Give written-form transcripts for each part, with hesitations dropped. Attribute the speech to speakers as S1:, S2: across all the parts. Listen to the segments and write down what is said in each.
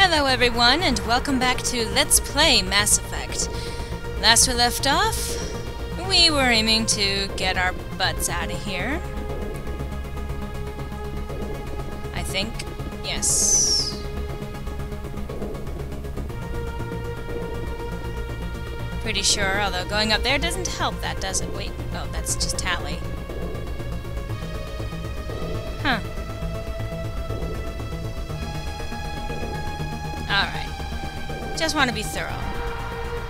S1: Hello everyone, and welcome back to Let's Play Mass Effect. Last we left off, we were aiming to get our butts out of here. I think. Yes. Pretty sure, although going up there doesn't help that, does it? Wait, oh, that's just Tally. Huh. Alright. Just want to be thorough.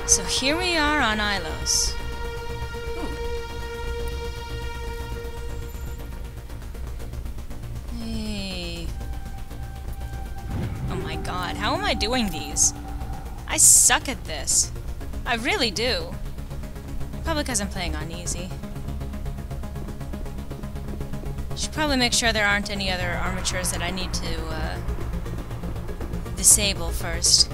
S1: So here we are on Ilos. Ooh. Hey. Oh my god, how am I doing these? I suck at this. I really do. Probably because I'm playing on easy. Should probably make sure there aren't any other armatures that I need to, disable first.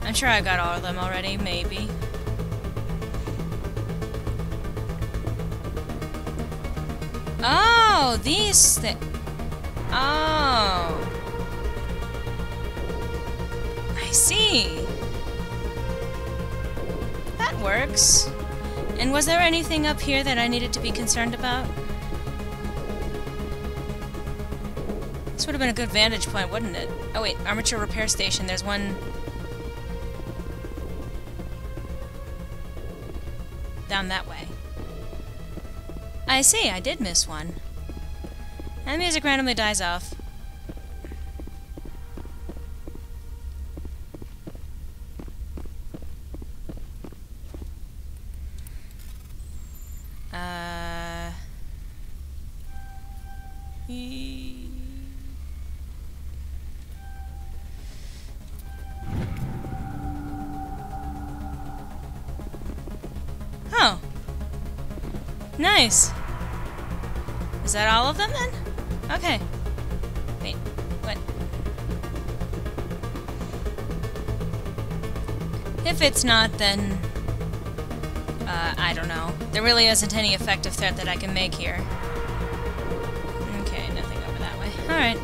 S1: I'm sure I got all of them already, maybe. Oh, these things. Oh. I see. That works. And was there anything up here that I needed to be concerned about? This would have been a good vantage point, wouldn't it? Oh wait, armature repair station. There's one down that way. I see, I did miss one. And the music randomly dies off. Oh. Nice. Is that all of them then? Okay. Wait, what? If it's not, then I don't know. There really isn't any effective threat that I can make here. Okay, nothing over that way. Alright.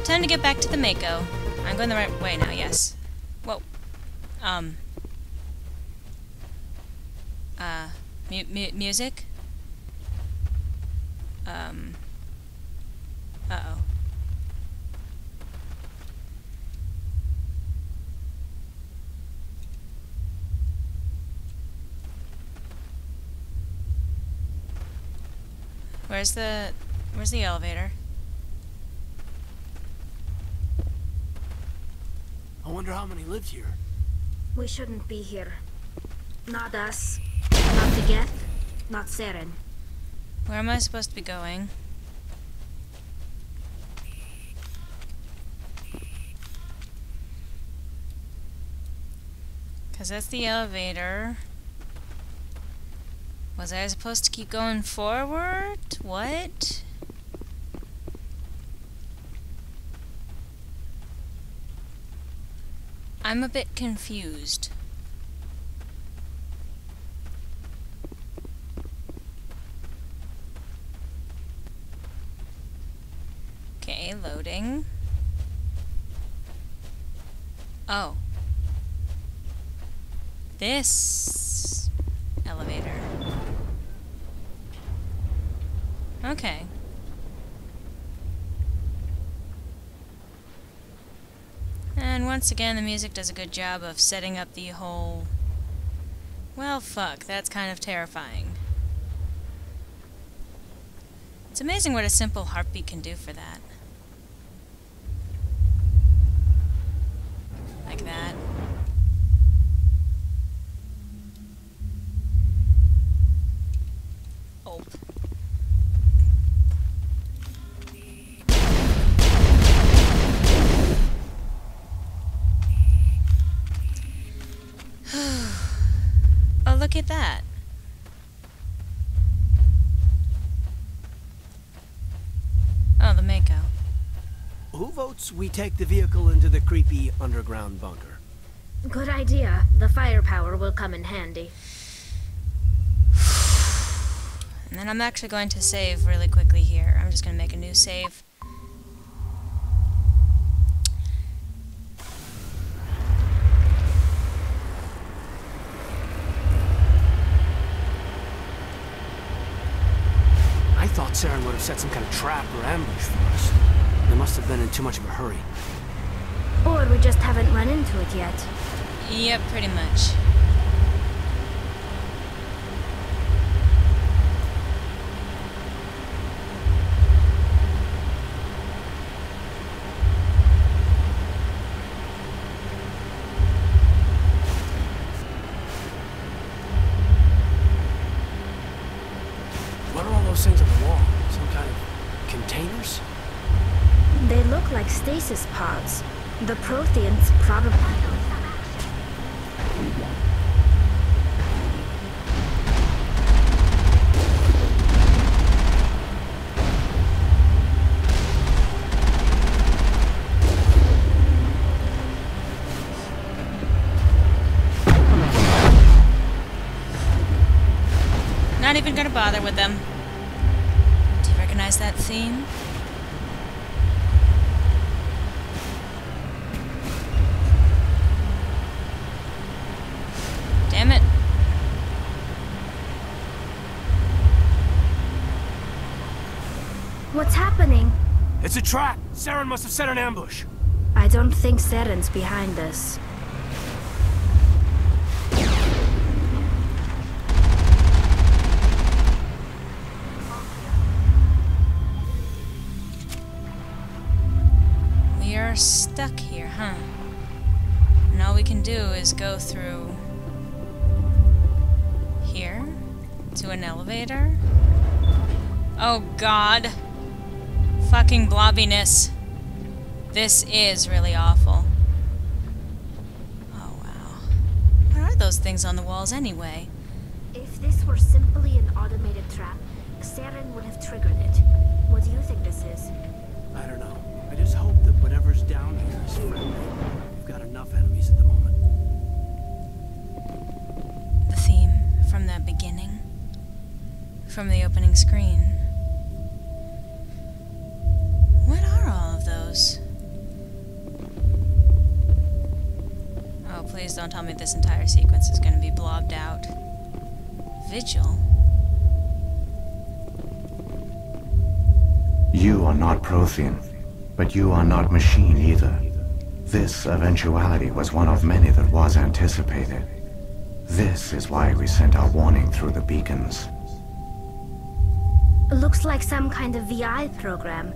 S1: Time to get back to the Mako. I'm going the right way now, yes. Whoa. Music? Uh-oh. Where's the elevator?
S2: I wonder how many lived here.
S3: We shouldn't be here. Not us. Not the Geth. Not Seren.
S1: Where am I supposed to be going? Because that's the elevator. Was I supposed to keep going forward? What? I'm a bit confused. Okay, loading. Oh. This elevator. Okay. And once again, the music does a good job of setting up the whole... Well, fuck, that's kind of terrifying. It's amazing what a simple heartbeat can do for that. Like that. Oh. Oh, look at that. Oh, the Mako.
S2: Who votes we take the vehicle into the creepy underground bunker?
S3: Good idea. The firepower will come in handy.
S1: And then I'm actually going to save really quickly here. I'm just going to make a new save.
S2: Saren would have set some kind of trap or ambush for us. They must have been in too much of a hurry.
S3: Or we just haven't run into it yet.
S1: Yep, pretty much.
S2: What are all those things on the wall? Some kind of containers?
S3: They look like stasis pods. The Protheans probably...
S1: Not even gonna bother with them. Do you recognize that theme? Damn it.
S3: What's happening?
S2: It's a trap! Saren must have set an ambush!
S3: I don't think Saren's behind this.
S1: We are stuck here, huh? And all we can do is go through... here? To an elevator? Oh god. Fucking blobbiness. This is really awful. Oh wow. What are those things on the walls anyway?
S3: If this were simply an automated trap, Saren would have triggered it. What do you think this is?
S2: I don't know. I just hope that whatever's down here is friendly. We've got enough enemies at the moment.
S1: The theme from that beginning. From the opening screen. What are all of those? Oh, please don't tell me this entire sequence is going to be blobbed out. Vigil?
S4: You are not Prothean, but you are not machine either. This eventuality was one of many that was anticipated. This is why we sent our warning through the beacons.
S3: Looks like some kind of VI program.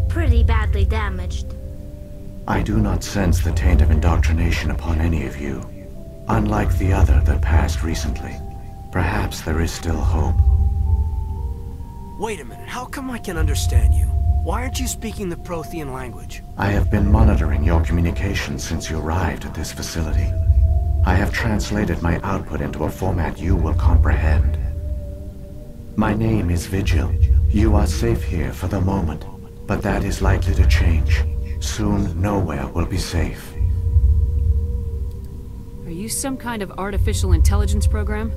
S3: Pretty badly damaged.
S4: I do not sense the taint of indoctrination upon any of you. Unlike the other that passed recently, perhaps there is still hope.
S2: Wait a minute, how come I can understand you? Why aren't you speaking the Prothean language?
S4: I have been monitoring your communications since you arrived at this facility. I have translated my output into a format you will comprehend. My name is Vigil. You are safe here for the moment, but that is likely to change. Soon, nowhere will be safe.
S5: Are you some kind of artificial intelligence program?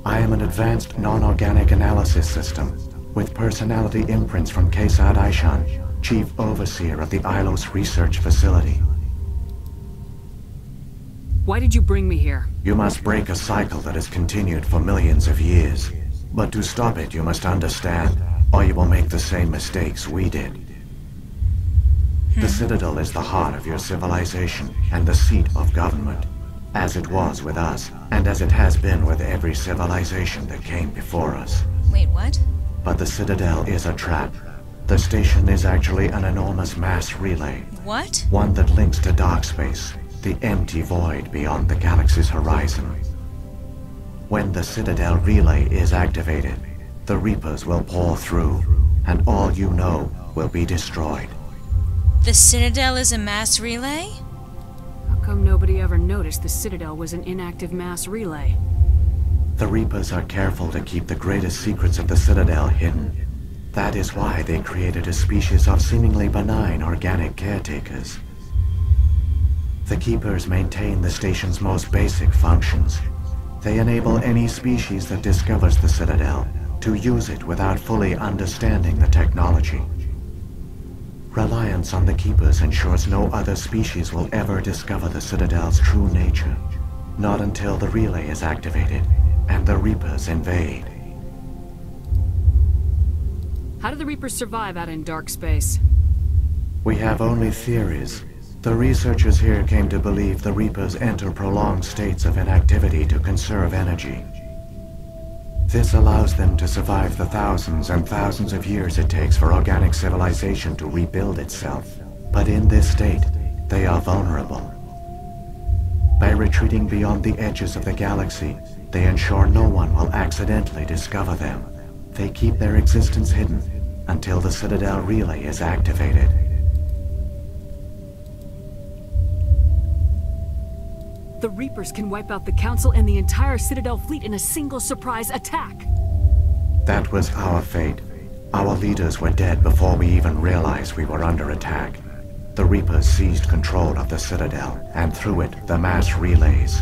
S4: I am an advanced non-organic analysis system, with personality imprints from Kesad Aishan, Chief Overseer of the Ilos Research Facility.
S5: Why did you bring me here?
S4: You must break a cycle that has continued for millions of years. But to stop it, you must understand, or you will make the same mistakes we did. The Citadel is the heart of your civilization and the seat of government, as it was with us, and as it has been with every civilization that came before us.
S1: Wait, what?
S4: But the Citadel is a trap. The station is actually an enormous mass relay.
S1: What?
S4: One that links to dark space, the empty void beyond the galaxy's horizon. When the Citadel relay is activated, the Reapers will pour through, and all you know will be destroyed.
S1: The Citadel is a mass relay?
S5: How come nobody ever noticed the Citadel was an inactive mass relay?
S4: The Reapers are careful to keep the greatest secrets of the Citadel hidden. That is why they created a species of seemingly benign organic caretakers. The Keepers maintain the station's most basic functions. They enable any species that discovers the Citadel to use it without fully understanding the technology. Reliance on the Keepers ensures no other species will ever discover the Citadel's true nature. Not until the relay is activated and the Reapers invade.
S5: How do the Reapers survive out in dark space?
S4: We have only theories. The researchers here came to believe the Reapers enter prolonged states of inactivity to conserve energy. This allows them to survive the thousands and thousands of years it takes for organic civilization to rebuild itself. But in this state, they are vulnerable. By retreating beyond the edges of the galaxy, they ensure no one will accidentally discover them. They keep their existence hidden until the Citadel relay is activated.
S5: The Reapers can wipe out the Council and the entire Citadel fleet in a single surprise attack.
S4: That was our fate. Our leaders were dead before we even realized we were under attack. The Reapers seized control of the Citadel, and through it, the mass relays.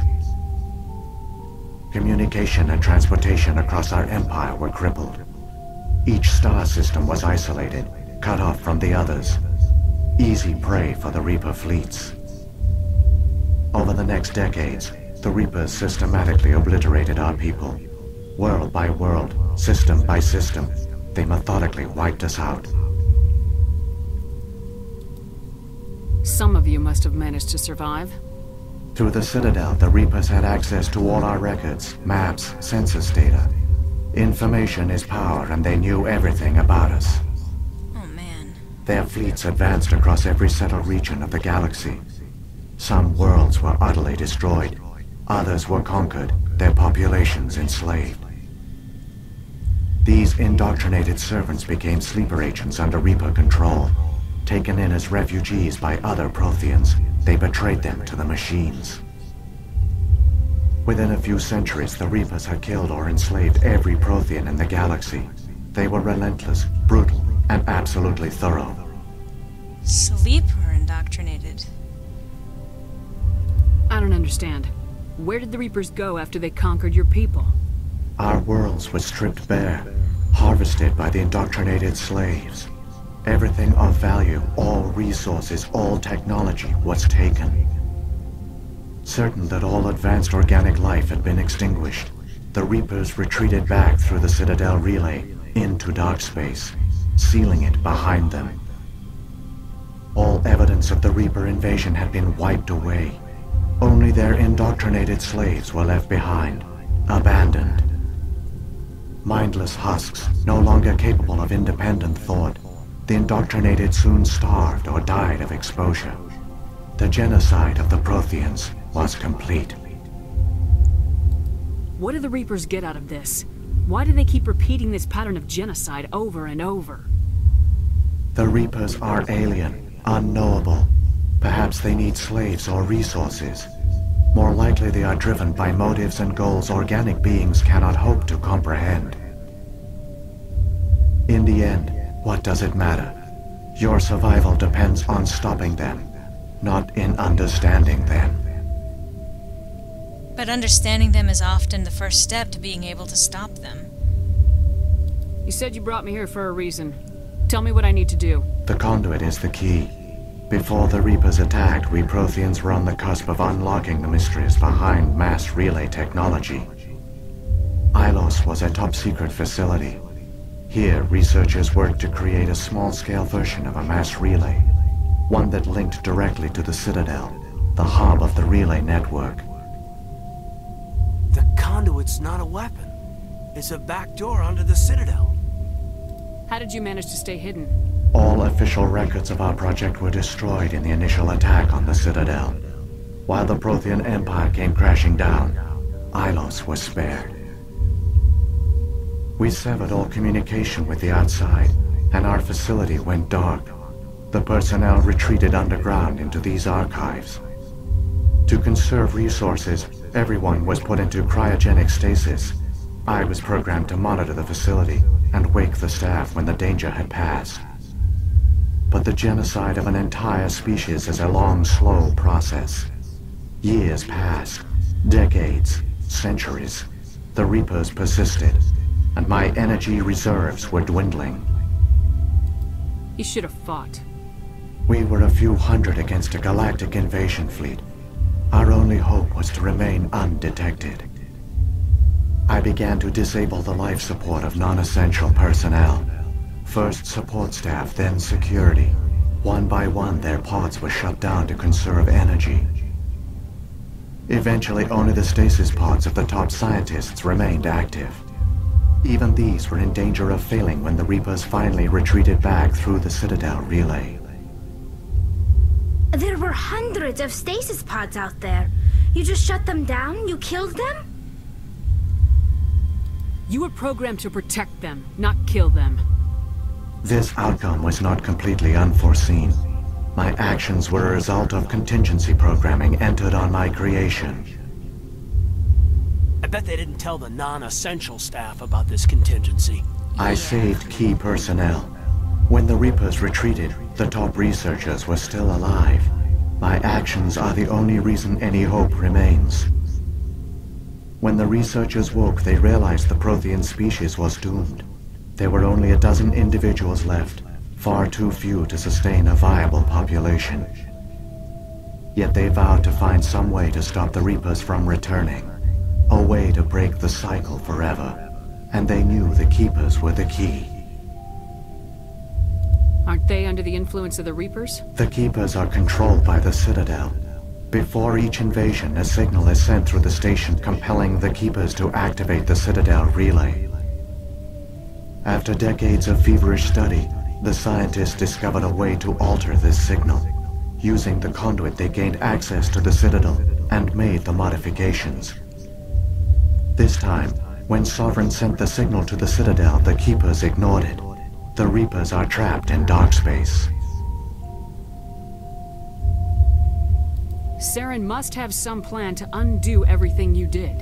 S4: Communication and transportation across our empire were crippled. Each star system was isolated, cut off from the others. Easy prey for the Reaper fleets. Over the next decades, the Reapers systematically obliterated our people. World by world, system by system, they methodically wiped us out.
S5: Some of you must have managed to survive.
S4: Through the Citadel, the Reapers had access to all our records, maps, census data. Information is power, and they knew everything about us.
S1: Oh man.
S4: Their fleets advanced across every settled region of the galaxy. Some worlds were utterly destroyed. Others were conquered, their populations enslaved. These indoctrinated servants became sleeper agents under Reaper control. Taken in as refugees by other Protheans, they betrayed them to the machines. Within a few centuries, the Reapers had killed or enslaved every Prothean in the galaxy. They were relentless, brutal, and absolutely thorough.
S1: Sleeper indoctrinated.
S5: I don't understand. Where did the Reapers go after they conquered your people?
S4: Our worlds were stripped bare, harvested by the indoctrinated slaves. Everything of value, all resources, all technology was taken. Certain that all advanced organic life had been extinguished, the Reapers retreated back through the Citadel relay into dark space, sealing it behind them. All evidence of the Reaper invasion had been wiped away. Only their indoctrinated slaves were left behind, abandoned. Mindless husks, no longer capable of independent thought, the indoctrinated soon starved or died of exposure. The genocide of the Protheans was complete.
S5: What do the Reapers get out of this? Why do they keep repeating this pattern of genocide over and over?
S4: The Reapers are alien, unknowable. Perhaps they need slaves or resources. More likely they are driven by motives and goals organic beings cannot hope to comprehend. In the end, what does it matter? Your survival depends on stopping them, not in understanding them.
S1: But understanding them is often the first step to being able to stop them.
S5: You said you brought me here for a reason. Tell me what I need to do.
S4: The conduit is the key. Before the Reapers attacked, we Protheans were on the cusp of unlocking the mysteries behind mass relay technology. Ilos was a top-secret facility. Here, researchers worked to create a small-scale version of a mass relay, one that linked directly to the Citadel, the hub of the relay network.
S2: The conduit's not a weapon. It's a back door onto the Citadel.
S5: How did you manage to stay hidden?
S4: All official records of our project were destroyed in the initial attack on the Citadel. While the Prothean Empire came crashing down, Ilos was spared. We severed all communication with the outside, and our facility went dark. The personnel retreated underground into these archives. To conserve resources, everyone was put into cryogenic stasis. I was programmed to monitor the facility and wake the staff when the danger had passed. But the genocide of an entire species is a long, slow process. Years passed, decades, centuries. The Reapers persisted, and my energy reserves were dwindling.
S5: You should have fought.
S4: We were a few hundred against a galactic invasion fleet. Our only hope was to remain undetected. I began to disable the life support of non-essential personnel. First support staff, then security. One by one, their pods were shut down to conserve energy. Eventually, only the stasis pods of the top scientists remained active. Even these were in danger of failing when the Reapers finally retreated back through the Citadel relay.
S3: There were hundreds of stasis pods out there. You just shut them down? You killed them?
S5: You were programmed to protect them, not kill them.
S4: This outcome was not completely unforeseen. My actions were a result of contingency programming entered on my creation.
S2: I bet they didn't tell the non-essential staff about this contingency.
S4: I saved key personnel. When the Reapers retreated, the top researchers were still alive. My actions are the only reason any hope remains. When the researchers woke, they realized the Prothean species was doomed. There were only a dozen individuals left, far too few to sustain a viable population. Yet they vowed to find some way to stop the Reapers from returning. A way to break the cycle forever. And they knew the Keepers were the key.
S5: Aren't they under the influence of the Reapers?
S4: The Keepers are controlled by the Citadel. Before each invasion, a signal is sent through the station compelling the Keepers to activate the Citadel relay. After decades of feverish study, the scientists discovered a way to alter this signal. Using the conduit, they gained access to the Citadel and made the modifications. This time, when Sovereign sent the signal to the Citadel, the Keepers ignored it. The Reapers are trapped in dark space.
S5: Saren must have some plan to undo everything you did.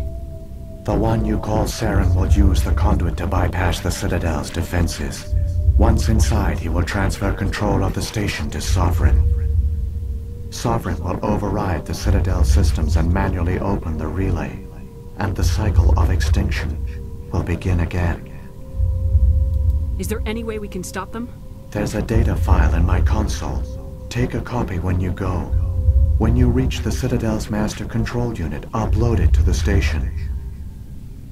S4: The one you call Saren will use the conduit to bypass the Citadel's defenses. Once inside, he will transfer control of the station to Sovereign. Sovereign will override the Citadel systems and manually open the relay. And the cycle of extinction will begin again.
S5: Is there any way we can stop them?
S4: There's a data file in my console. Take a copy when you go. When you reach the Citadel's master control unit, upload it to the station.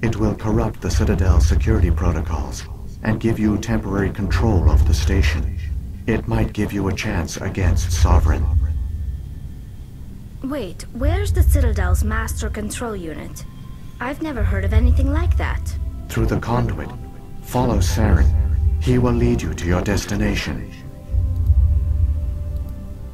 S4: It will corrupt the Citadel's security protocols and give you temporary control of the station. It might give you a chance against Sovereign.
S3: Wait, where's the Citadel's master control unit? I've never heard of anything like that.
S4: Through the conduit. Follow Saren. He will lead you to your destination.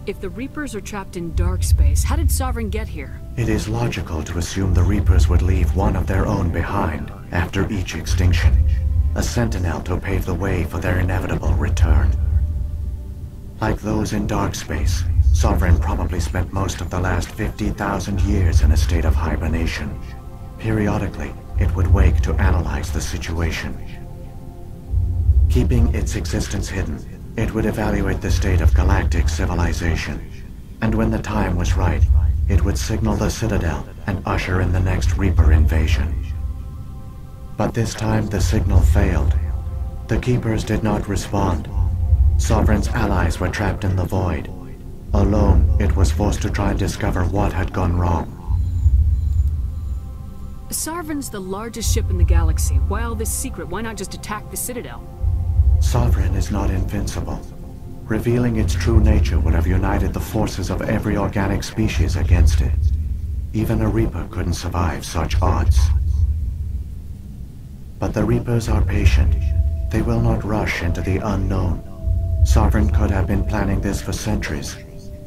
S5: If the Reapers are trapped in dark space, how did Sovereign get here?
S4: It is logical to assume the Reapers would leave one of their own behind after each extinction. A sentinel to pave the way for their inevitable return. Like those in dark space, Sovereign probably spent most of the last 50,000 years in a state of hibernation. Periodically, it would wake to analyze the situation. Keeping its existence hidden, it would evaluate the state of galactic civilization. And when the time was right, it would signal the Citadel and usher in the next Reaper invasion. But this time the signal failed. The Keepers did not respond. Sovereign's allies were trapped in the void. Alone, it was forced to try and discover what had gone wrong.
S5: Sovereign's the largest ship in the galaxy. Why all this secret? Why not just attack the Citadel?
S4: Sovereign is not invincible. Revealing its true nature would have united the forces of every organic species against it. Even a Reaper couldn't survive such odds. But the Reapers are patient. They will not rush into the unknown. Sovereign could have been planning this for centuries,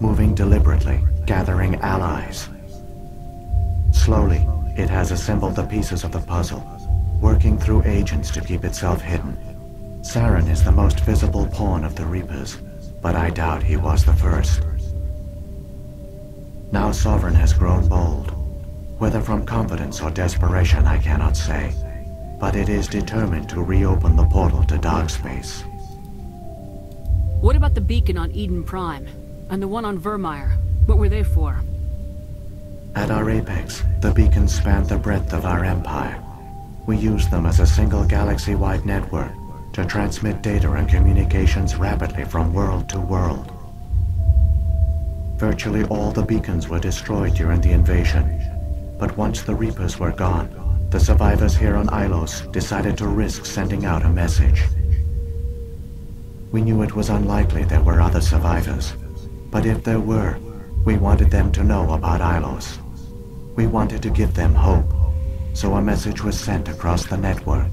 S4: moving deliberately, gathering allies. Slowly, it has assembled the pieces of the puzzle, working through agents to keep itself hidden. Saren is the most visible pawn of the Reapers, but I doubt he was the first. Now Sovereign has grown bold. Whether from confidence or desperation, I cannot say. But it is determined to reopen the portal to dark space.
S5: What about the beacon on Eden Prime? And the one on Vermeer? What were they for?
S4: At our apex, the beacons spanned the breadth of our empire. We used them as a single galaxy-wide network to transmit data and communications rapidly from world to world. Virtually all the beacons were destroyed during the invasion, but once the Reapers were gone, the survivors here on Ilos decided to risk sending out a message. We knew it was unlikely there were other survivors. But if there were, we wanted them to know about Ilos. We wanted to give them hope, so a message was sent across the network.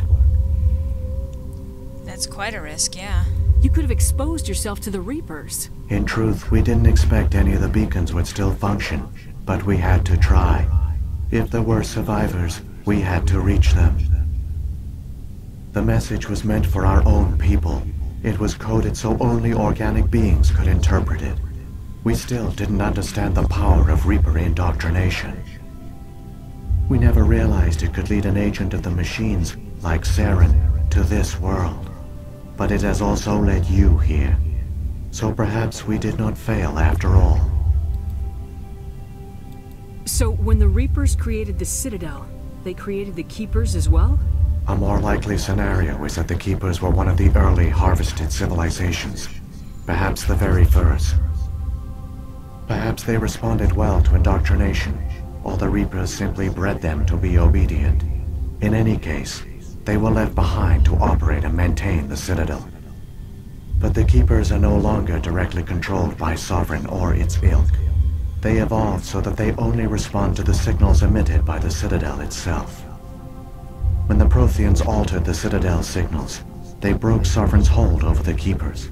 S1: That's quite a risk, yeah.
S5: You could have exposed yourself to the Reapers.
S4: In truth, we didn't expect any of the beacons would still function, but we had to try. If there were survivors, we had to reach them. The message was meant for our own people. It was coded so only organic beings could interpret it. We still didn't understand the power of Reaper indoctrination. We never realized it could lead an agent of the machines, like Saren, to this world. But it has also led you here. So perhaps we did not fail after all.
S5: So when the Reapers created the Citadel, they created the Keepers as well?
S4: A more likely scenario is that the Keepers were one of the early harvested civilizations. Perhaps the very first. Perhaps they responded well to indoctrination, or the Reapers simply bred them to be obedient. In any case, they were left behind to operate and maintain the Citadel. But the Keepers are no longer directly controlled by Sovereign or its ilk. They evolved so that they only respond to the signals emitted by the Citadel itself. When the Protheans altered the Citadel's signals, they broke Sovereign's hold over the Keepers.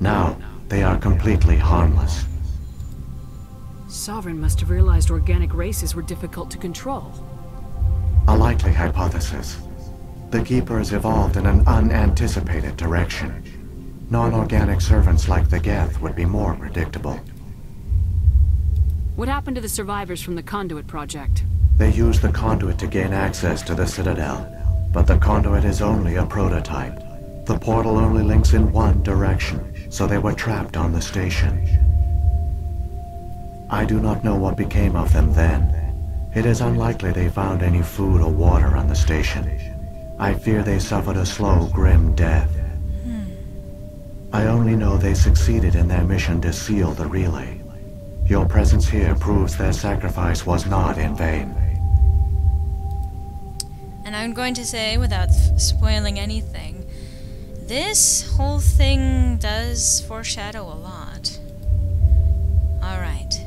S4: Now, they are completely harmless.
S5: Sovereign must have realized organic races were difficult to control.
S4: A likely hypothesis. The Keepers evolved in an unanticipated direction. Non-organic servants like the Geth would be more predictable.
S5: What happened to the survivors from the Conduit project?
S4: They used the conduit to gain access to the Citadel, but the conduit is only a prototype. The portal only links in one direction, so they were trapped on the station. I do not know what became of them then. It is unlikely they found any food or water on the station. I fear they suffered a slow, grim death. I only know they succeeded in their mission to seal the relay. Your presence here proves their sacrifice was not in vain.
S1: And I'm going to say, without spoiling anything, this whole thing does foreshadow a lot. Alright.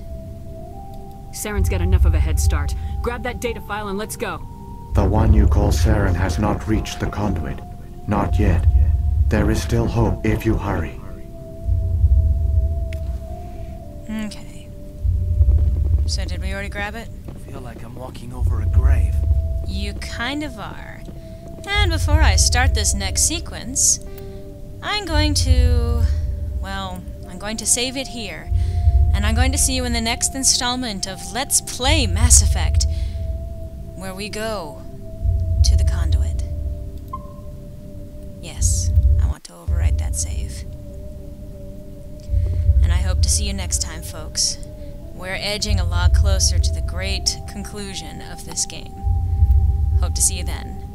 S5: Saren's got enough of a head start. Grab that data file and let's go.
S4: The one you call Saren has not reached the conduit. Not yet. There is still hope if you hurry.
S1: Okay. So did we already grab it?
S2: I feel like I'm walking over a grave.
S1: You kind of are. And before I start this next sequence, I'm going to save it here. And I'm going to see you in the next installment of Let's Play Mass Effect, where we go to the conduit. Yes, I want to overwrite that save. And I hope to see you next time, folks. We're edging a lot closer to the great conclusion of this game. Hope to see you then.